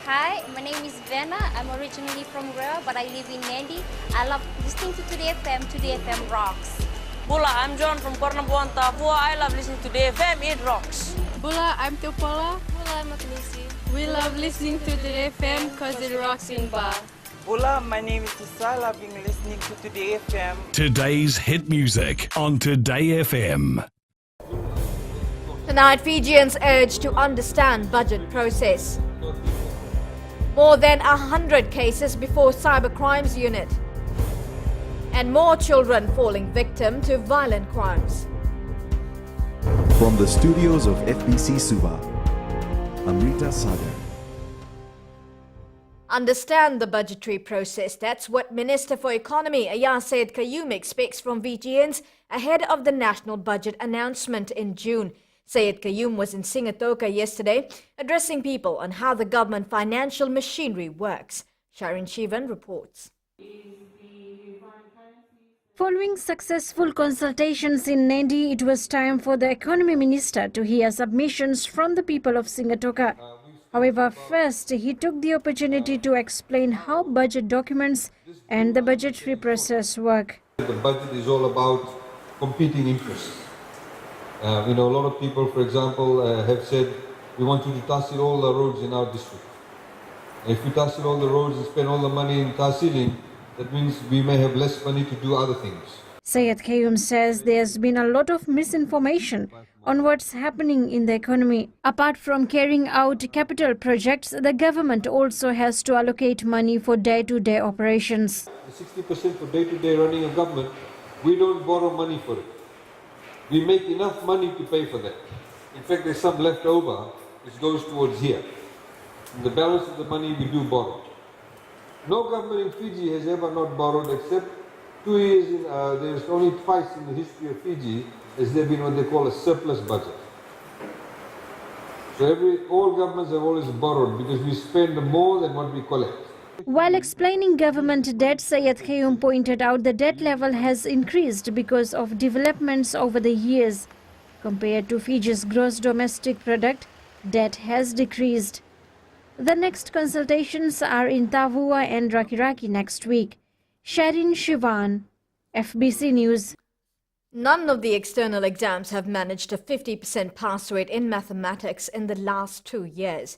Hi, my name is Vena. I'm originally from Rea, but I live in Nandi. I love listening to Today FM. Today FM rocks. Bula, I'm John from Kornabuan, Tafua. I love listening to Today FM. It rocks. Bula, I'm Teopola. Bula, I'm Makanisi. We love listening to Today FM because it rocks in Ba. Hola, my name is Tisal. I've been listening to Today FM. Today's hit music on Today FM. Tonight, Fijians urged to understand budget process. More than 100 cases before Cybercrimes Unit. And more children falling victim to violent crimes. From the studios of FBC Suba, Amrita Sagar. Understand the budgetary process. That's what Minister for Economy Ayaz Sayed Qayyum expects from Fijians ahead of the national budget announcement in June. Sayed Qayyum was in Singatoka yesterday, addressing people on how the government financial machinery works. Sharon Shivan reports. Following successful consultations in Nandi, it was time for the Economy Minister to hear submissions from the people of Singatoka. However, first he took the opportunity to explain how budget documents and the budgetary process work. The budget is all about competing interests. A lot of people, for example, have said, we want you to tahsil all the roads in our district. If we tahsil all the roads and spend all the money in tahsiling, that means we may have less money to do other things. Sayed Qayyum says there's been a lot of misinformation on what's happening in the economy. Apart from carrying out capital projects, the government also has to allocate money for day-to-day operations. 60% for day-to-day running of government, we don't borrow money for it. We make enough money to pay for that. In fact, there's some left over which goes towards here. And the balance of the money we do borrow. No government in Fiji has ever not borrowed except 2 years, there's only twice in the history of Fiji has there been what they call a surplus budget. So all governments have always borrowed because we spend more than what we collect. While explaining government debt, Sayed Qayyum pointed out the debt level has increased because of developments over the years. Compared to Fiji's gross domestic product, debt has decreased. The next consultations are in Tavua and Rakiraki next week. Sharin Shivan, FBC News. None of the external exams have managed a 50% pass rate in mathematics in the last 2 years.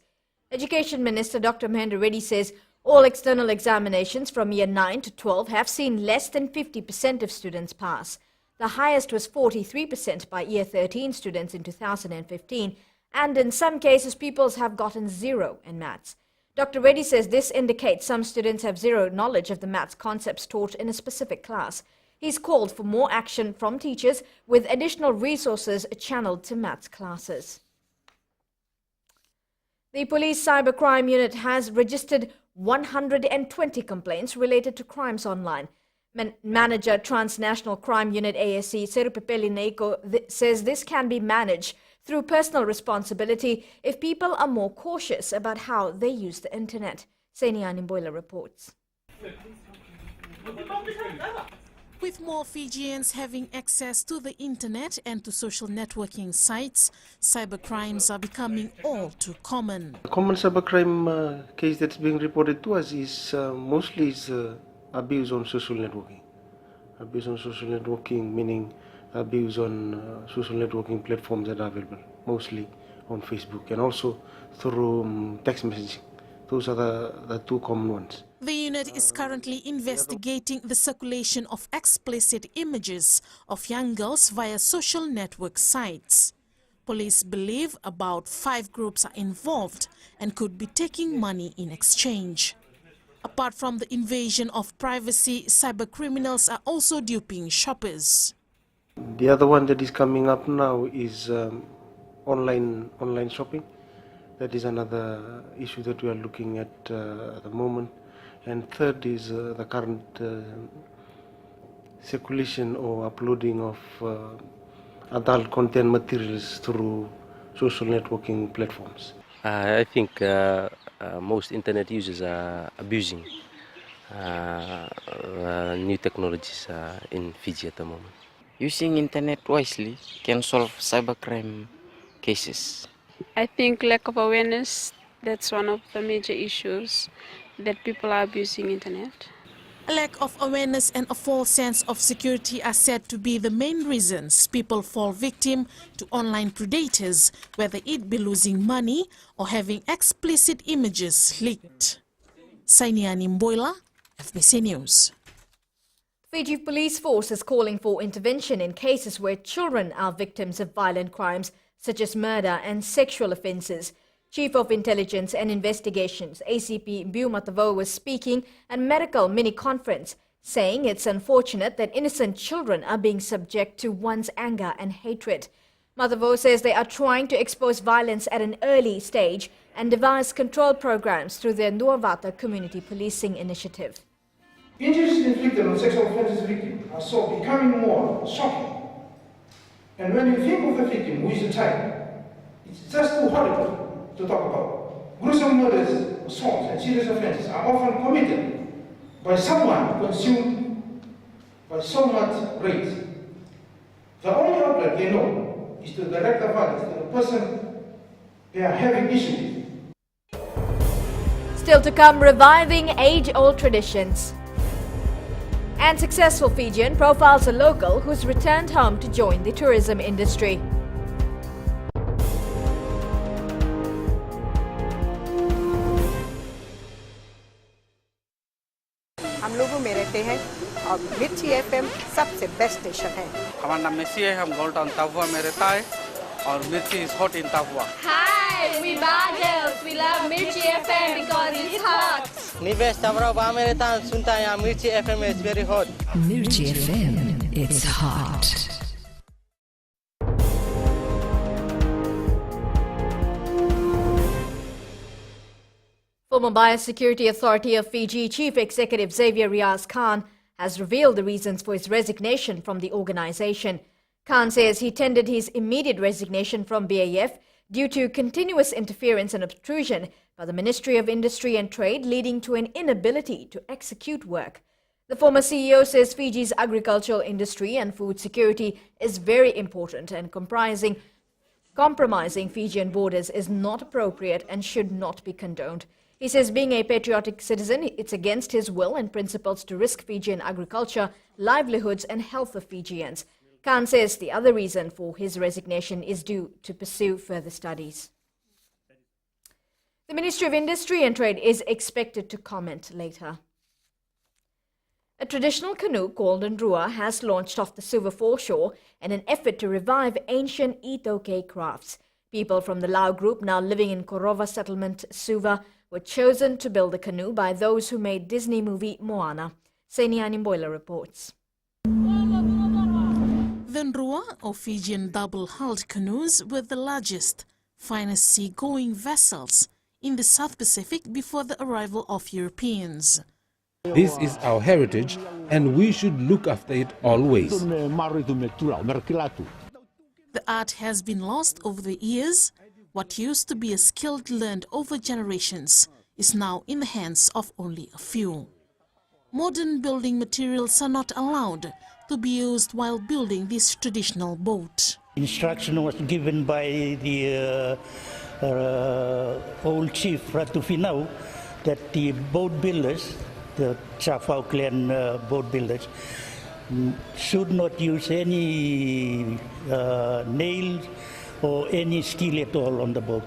Education Minister Dr. Mahendra Reddy says all external examinations from year 9 to 12 have seen less than 50% of students pass. The highest was 43% by year 13 students in 2015, and in some cases pupils have gotten 0 in maths. Dr. Reddy says this indicates some students have zero knowledge of the maths concepts taught in a specific class. He's called for more action from teachers with additional resources channeled to maths classes. The Police Cybercrime Unit has registered 120 complaints related to crimes online. Manager Transnational Crime Unit ASC Serupepeli Neiko says this can be managed through personal responsibility if people are more cautious about how they use the internet. Seniani Boiler reports. With more Fijians having access to the internet and to social networking sites, cybercrimes are becoming all too common. The common cybercrime case that's being reported to us is mostly abuse on social networking. Abuse on social networking meaning abuse on social networking platforms that are available, mostly on Facebook and also through text messaging. Those are the two common ones. The unit is currently investigating the circulation of explicit images of young girls via social network sites. Police believe about 5 groups are involved and could be taking money in exchange. Apart from the invasion of privacy, cybercriminals are also duping shoppers. The other one that is coming up now is online shopping. That is another issue that we are looking at the moment. And third is the current circulation or uploading of adult content materials through social networking platforms. I think most internet users are abusing new technologies in Fiji at the moment. Using internet wisely can solve cybercrime cases. I think lack of awareness That's one of the major issues, that people are abusing internet. A lack of awareness and a false sense of security are said to be the main reasons people fall victim to online predators, whether it be losing money or having explicit images leaked. Sainiani Mboila, FBC News. Fiji Police Force is calling for intervention in cases where children are victims of violent crimes such as murder and sexual offences. Chief of Intelligence and Investigations, ACP Mbiu Matavo, was speaking at a medical mini-conference, saying it's unfortunate that innocent children are being subject to one's anger and hatred. Matavo says they are trying to expose violence at an early stage and devise control programs through their Nuavata community policing initiative. Injuries inflicted on sexual offences victims are so becoming more shocking. And when you think of the victim who is a child, it's just too horrible to talk about. Gruesome murders, assaults, and serious offences are often committed by someone consumed by so much rage. The only outlet they know is to direct the violence to the person they are having issue with. Still to come, reviving age-old traditions. And successful Fijian profiles a local who's returned home to join the tourism industry. हम लोगों में रहते हैं और मिर्ची FM सबसे best station है। हमारा नाम मेसी है, हम गोल्ड टाउन तापुआ में रहता है और मिर्ची इज हॉट इन तापुआ। Hi, we Bagels. We love Mirchi FM because it's hot. निवेश तवराबा में रहता हूँ, सुनता है यहाँ मिर्ची FM is very hot. Mirchi FM, it's hot. Former Biosecurity Authority of Fiji Chief Executive Xavier Riaz Khan has revealed the reasons for his resignation from the organisation. Khan says he tendered his immediate resignation from BAF due to continuous interference and obtrusion by the Ministry of Industry and Trade, leading to an inability to execute work. The former CEO says Fiji's agricultural industry and food security is very important, and compromising Fijian borders is not appropriate and should not be condoned. He says being a patriotic citizen, it's against his will and principles to risk Fijian agriculture, livelihoods and health of Fijians. Khan says the other reason for his resignation is due to pursue further studies. The Ministry of Industry and Trade is expected to comment later. A traditional canoe called Ndrua has launched off the Suva foreshore in an effort to revive ancient Itoke crafts. People from the Lau group now living in Korova settlement Suva were chosen to build the canoe by those who made Disney movie Moana. Sainiani Mboila reports. The Ndrua, or Fijian double-hulled canoes, were the largest, finest sea-going vessels in the South Pacific before the arrival of Europeans. This is our heritage and we should look after it always. The art has been lost over the years. What used to be a skill learned over generations is now in the hands of only a few. Modern building materials are not allowed to be used while building this traditional boat. Instruction was given by the old chief Ratu Finau that the boat builders, the Chafau clan boat builders, should not use any nails or any steel at all on the boat.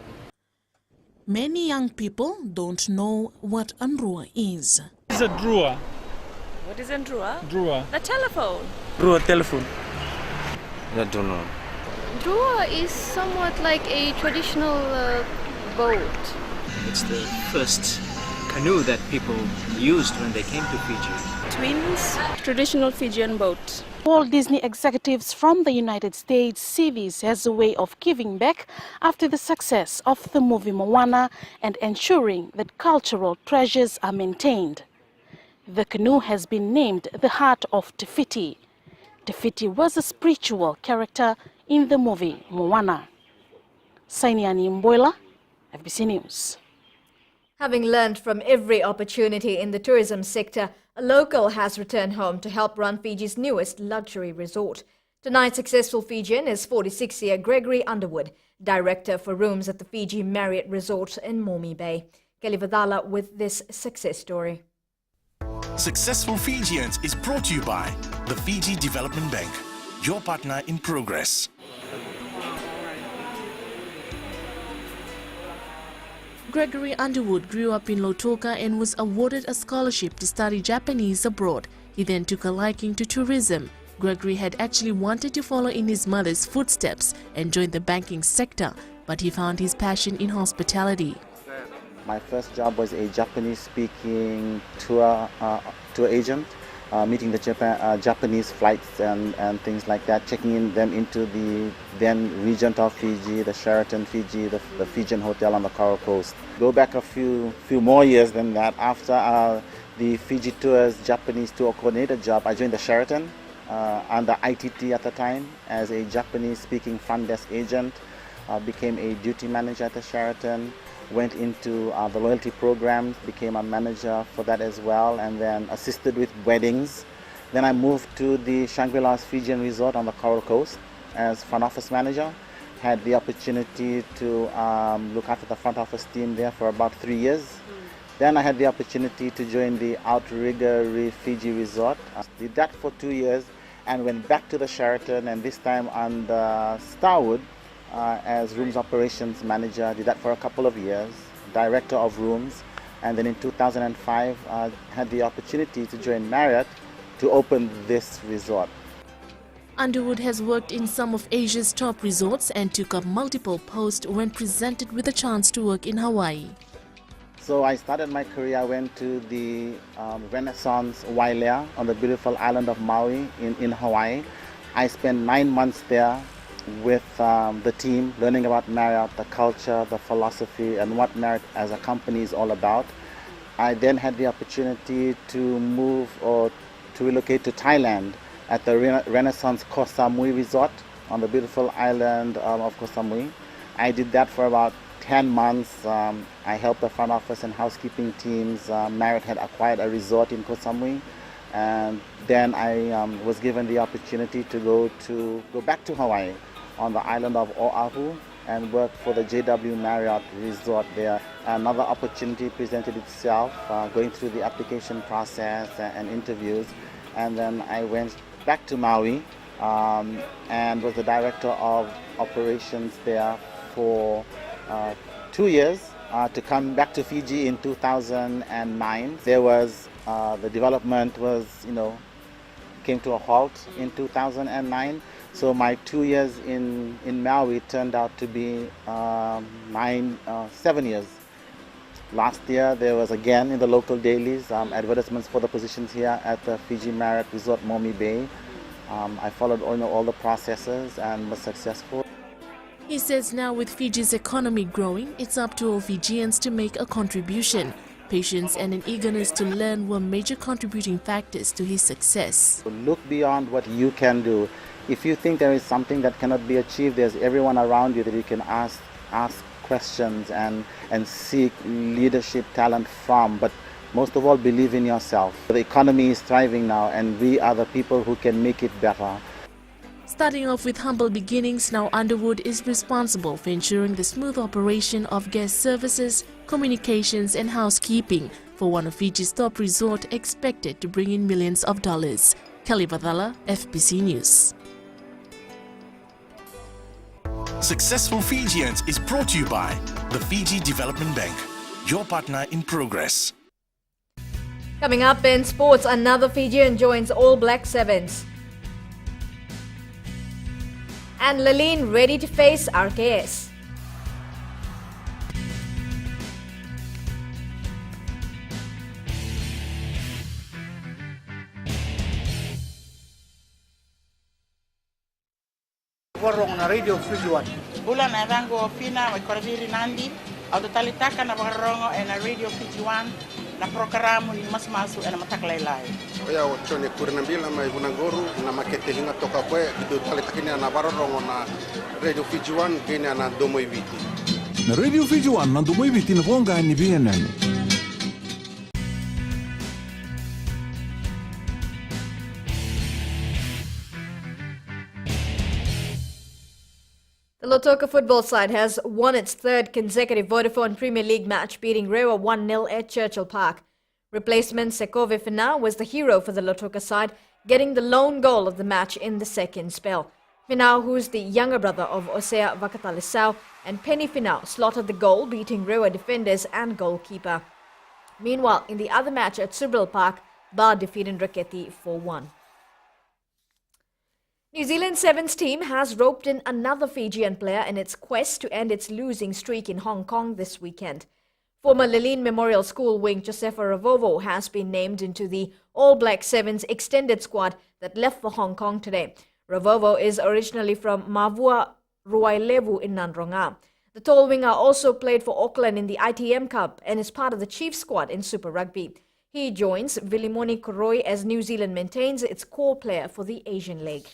Many young people don't know what Ndrua is. It's a drua. What is Ndrua? Drua. The telephone. Drua telephone. I don't know. Drua is somewhat like a traditional boat. It's the first canoe that people used when they came to Fiji. Twins, traditional Fijian boat. Walt Disney executives from the United States see this as a way of giving back after the success of the movie Moana and ensuring that cultural treasures are maintained. The canoe has been named the Heart of Te Fiti. Te Fiti was a spiritual character in the movie Moana. Sainiani Mboila, FBC News. Having learned from every opportunity in the tourism sector, a local has returned home to help run Fiji's newest luxury resort. Tonight's successful Fijian is 46-year Gregory Underwood, Director for Rooms at the Fiji Marriott Resort in Momi Bay. Kelly Vadala with this success story. Successful Fijians is brought to you by the Fiji Development Bank, your partner in progress. Gregory Underwood grew up in Lautoka and was awarded a scholarship to study Japanese abroad. He then took a liking to tourism. Gregory had actually wanted to follow in his mother's footsteps and join the banking sector, but he found his passion in hospitality. My first job was a Japanese-speaking tour agent, meeting the Japanese flights and things like that, checking them into the then Regent of Fiji, the Sheraton Fiji, the Fijian Hotel on the Coral Coast. Go back a few more years than that. After the Fiji Tours Japanese tour coordinator job, I joined the Sheraton under ITT at the time as a Japanese-speaking front desk agent. Became a duty manager at the Sheraton. Went into the loyalty program, became a manager for that as well, and then assisted with weddings. Then I moved to the Shangri-La's Fijian Resort on the Coral Coast as front office manager. Had the opportunity to look after the front office team there for about 3 years. Then I had the opportunity to join the Outrigger Reef Fiji Resort. I did that for 2 years and went back to the Sheraton, and this time under Starwood, as rooms operations manager. Did that for a couple of years, director of rooms, and then in 2005 had the opportunity to join Marriott to open this resort. Underwood has worked in some of Asia's top resorts and took up multiple posts when presented with a chance to work in Hawaii. So I started my career, I went to the Renaissance Wailea on the beautiful island of Maui in Hawaii. I spent 9 months there with the team, learning about Marriott, the culture, the philosophy, and what Marriott as a company is all about. I then had the opportunity to move or to relocate to Thailand at the Renaissance Koh Samui Resort on the beautiful island of Koh Samui. I did that for about 10 months. I helped the front office and housekeeping teams. Marriott had acquired a resort in Koh Samui. And then I was given the opportunity to go back to Hawaii on the island of Oahu and work for the JW Marriott Resort there. Another opportunity presented itself, going through the application process and interviews. And then I went back to Maui and was the director of operations there for 2 years to come back to Fiji in 2009. There was the development came to a halt in 2009. So my 2 years in Maui turned out to be 7 years. Last year there was again in the local dailies advertisements for the positions here at the Fiji Marriott Resort Momi Bay. I followed all the processes and was successful. He says now with Fiji's economy growing, it's up to all Fijians to make a contribution. Patience and an eagerness to learn were major contributing factors to his success. Look beyond what you can do. If you think there is something that cannot be achieved, there's everyone around you that you can ask questions and seek leadership talent from. But most of all, believe in yourself. The economy is thriving now, and we are the people who can make it better. Starting off with humble beginnings, now Underwood is responsible for ensuring the smooth operation of guest services, communications and housekeeping for one of Fiji's top resorts expected to bring in millions of dollars. Kelly Vadala, FBC News. Successful Fijians is brought to you by the Fiji Development Bank, your partner in progress. Coming up in sports, another Fijian joins All Black Sevens. And Laleen ready to face RKS. Warong na Radio Fijian. Bulan na rango Pina may korabiri nandi au talitaka na barongo na Radio Fijian na programo ni masmasu na mataklailai. Oya wachone kurinambila mai bunangoru na makete hinga toka kwe kido talitakini na barongo na Radio Fijian gene na domoi viti. Na Radio Fijian na domoi viti na vonga ni bienani. The Lautoka football side has won its third consecutive Vodafone Premier League match, beating Rewa 1-0 at Churchill Park. Replacement Sekove Finau was the hero for the Lautoka side, getting the lone goal of the match in the second spell. Finau, who's the younger brother of Osea Vakatalisau, and Penny Finau slotted the goal, beating Rewa defenders and goalkeeper. Meanwhile, in the other match at Subril Park, Bar defeated Raketi 4-1. New Zealand Sevens team has roped in another Fijian player in its quest to end its losing streak in Hong Kong this weekend. Former Leline Memorial School wing Josefa Ravovo has been named into the All Black Sevens extended squad that left for Hong Kong today. Ravovo is originally from Mavua Ruailevu in Nandronga. The tall winger also played for Auckland in the ITM Cup and is part of the Chiefs squad in Super Rugby. He joins Vilimoni Koroi as New Zealand maintains its core player for the Asian leg.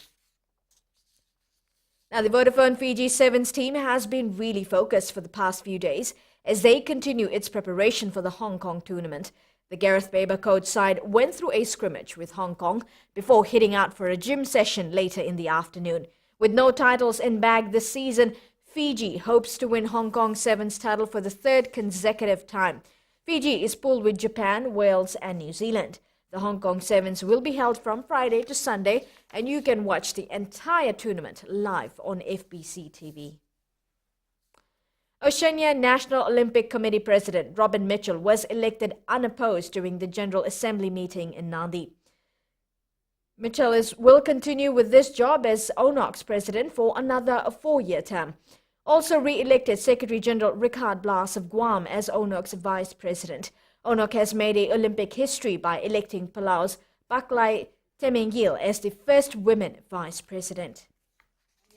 Now, the Vodafone Fiji Sevens team has been really focused for the past few days as they continue its preparation for the Hong Kong tournament. The Gareth Baber coach side went through a scrimmage with Hong Kong before heading out for a gym session later in the afternoon. With no titles in bag this season, Fiji hopes to win Hong Kong Sevens title for the third consecutive time. Fiji is pooled with Japan, Wales and New Zealand. The Hong Kong Sevens will be held from Friday to Sunday, and you can watch the entire tournament live on FBC TV. Oceania National Olympic Committee President Robin Mitchell was elected unopposed during the General Assembly meeting in Nadi. Mitchell will continue with this job as ONOC's president for another 4-year term. Also re-elected Secretary General Richard Blas of Guam as ONOC's vice president. ONOC has made a Olympic history by electing Palau's Baklai Temengil as the first women vice president.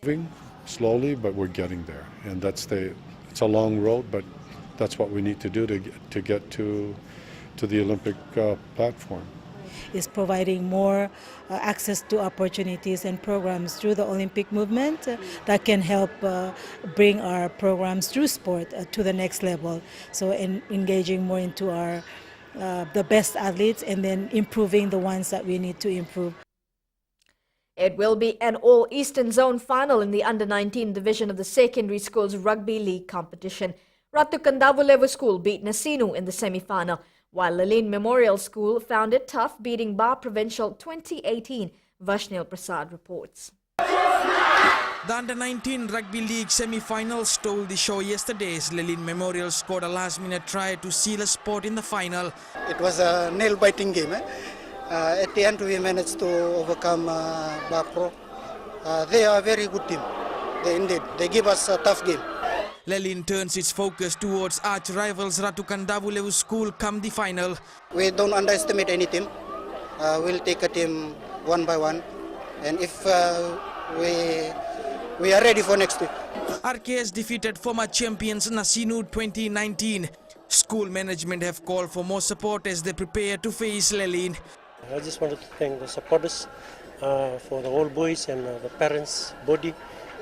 Moving slowly, but we're getting there, and it's a long road, but that's what we need to do to get to the Olympic platform. Is providing more access to opportunities and programs through the Olympic movement that can help bring our programs through sport to the next level. So engaging more into our the best athletes and then improving the ones that we need to improve. It will be an all-Eastern Zone final in the Under-19 division of the Secondary Schools Rugby League competition. Ratu Kandavulevu School beat Nasinu in the semi-final, while Leline Memorial School found it tough beating Bar Provincial 2018, Vashnil Prasad reports. The Under-19 Rugby League semi-final stole the show yesterday as Leline Memorial scored a last-minute try to seal a spot in the final. It was a nail-biting game. At the end we managed to overcome Bar Pro. They are a very good team. They give us a tough game. Leline turns its focus towards arch-rivals Ratu Kandavulevu School come the final. We don't underestimate any team. We'll take a team one by one, and if we are ready for next week. RKS defeated former champions Nasinu 2019. School management have called for more support as they prepare to face Leline. I just wanted to thank the supporters for the whole boys and the parents, body,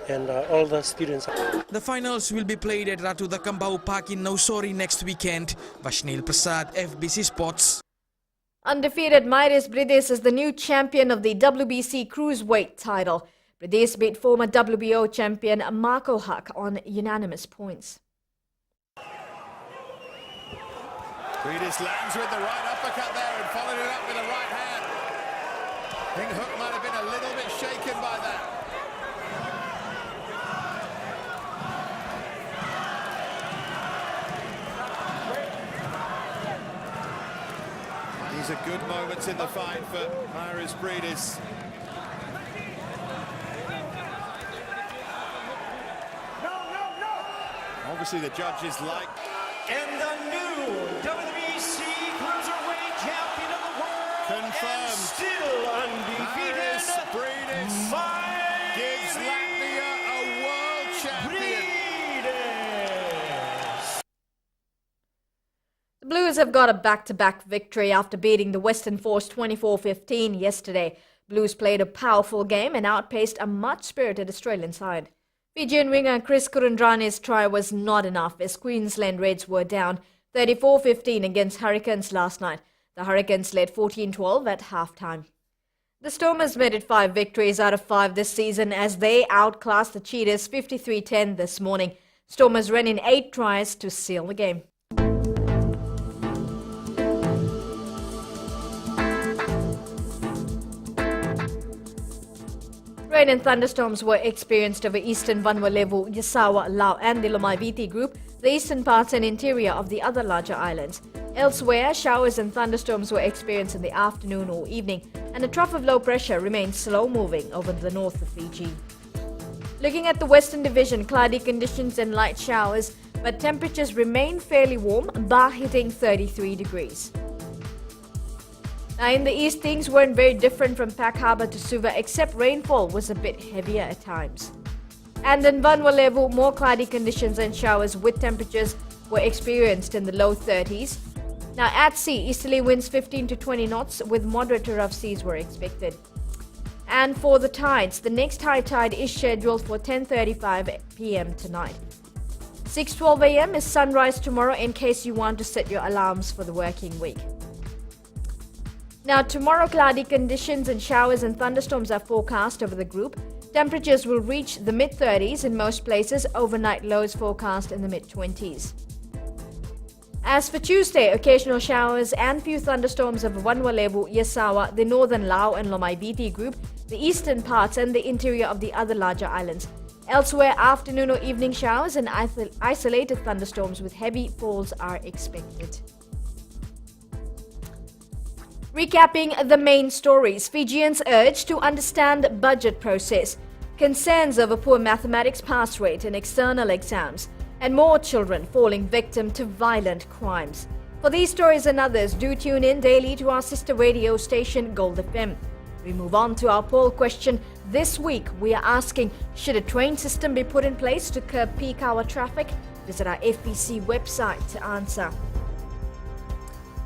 and all the students. The finals will be played at Ratu Dakambau Park in Nausori next weekend. Vashnil Prasad, FBC Sports. Undefeated Mairis Brides is the new champion of the WBC Cruiserweight title. Brides beat former WBO champion Marco Huck on unanimous points. Brides lands with the right uppercut there and followed it up with a right hand. I think Huck might have been a little bit shaken by that. These are good moments in the fight for Mairis Brides. Obviously the judges like... And the new WBC Cruiserweight Champion of the World. Confirmed. And still undefeated. Mairis Brides gives Latvia a world champion. The Blues have got a back-to-back victory after beating the Western Force 24-15 yesterday. Blues played a powerful game and outpaced a much-spirited Australian side. Fijian winger Chris Kurandrani's try was not enough as Queensland Reds were down 34-15 against Hurricanes last night. The Hurricanes led 14-12 at halftime. The Stormers made it 5 victories out of 5 this season as they outclassed the Cheetahs 53-10 this morning. Stormers ran in 8 tries to seal the game. Rain and thunderstorms were experienced over eastern Vanuatu, Yasawa, Lau and the Lomaiviti group, the eastern parts and interior of the other larger islands. Elsewhere, showers and thunderstorms were experienced in the afternoon or evening, and a trough of low pressure remains slow-moving over the north of Fiji. Looking at the Western Division, cloudy conditions and light showers, but temperatures remain fairly warm, bar hitting 33 degrees. Now in the east, things weren't very different from Pack Harbour to Suva, except rainfall was a bit heavier at times. And in Vanuatu, more cloudy conditions and showers with temperatures were experienced in the low 30s. Now at sea, easterly winds 15 to 20 knots with moderate to rough seas were expected. And for the tides, the next high tide is scheduled for 10:35 p.m. tonight. 6:12 a.m. is sunrise tomorrow in case you want to set your alarms for the working week. Now tomorrow, cloudy conditions and showers and thunderstorms are forecast over the group. Temperatures will reach the mid-30s in most places, overnight lows forecast in the mid-20s. As for Tuesday, occasional showers and few thunderstorms over Vanuatu, Yasawa, the northern Lau and Lomaiviti group, the eastern parts and the interior of the other larger islands. Elsewhere, afternoon or evening showers and isolated thunderstorms with heavy falls are expected. Recapping the main stories, Fijians urged to understand budget process, concerns over poor mathematics pass rate in external exams, and more children falling victim to violent crimes. For these stories and others, do tune in daily to our sister radio station Gold FM. We move on to our poll question. This week, we are asking, should a train system be put in place to curb peak hour traffic? Visit our FBC website to answer.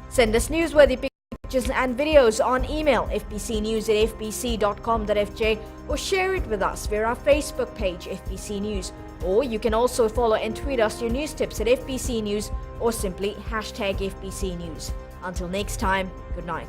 Send us newsworthy pictures and videos on email fbcnews@fbc.com.fj or share it with us via our Facebook page FBC News. Or you can also follow and tweet us your news tips at FBC News or simply #FBC News. Until next time, good night.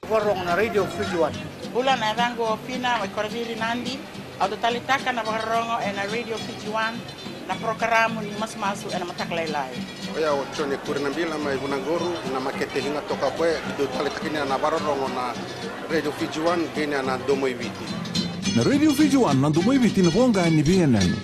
Warong na Radio Fiji One. Bulan arango fina wa korabiri nandi au talitaka na barongo na Radio Fiji One na programa ni masmasu na mataklailai. Oya ochone kurinambila mai Vunangoru na makete hinga toka kwe kido talitakini na barongo na Radio Fiji One gene na Domoiviti. Na Radio Fiji One na Domoiviti na bonga ni BNN.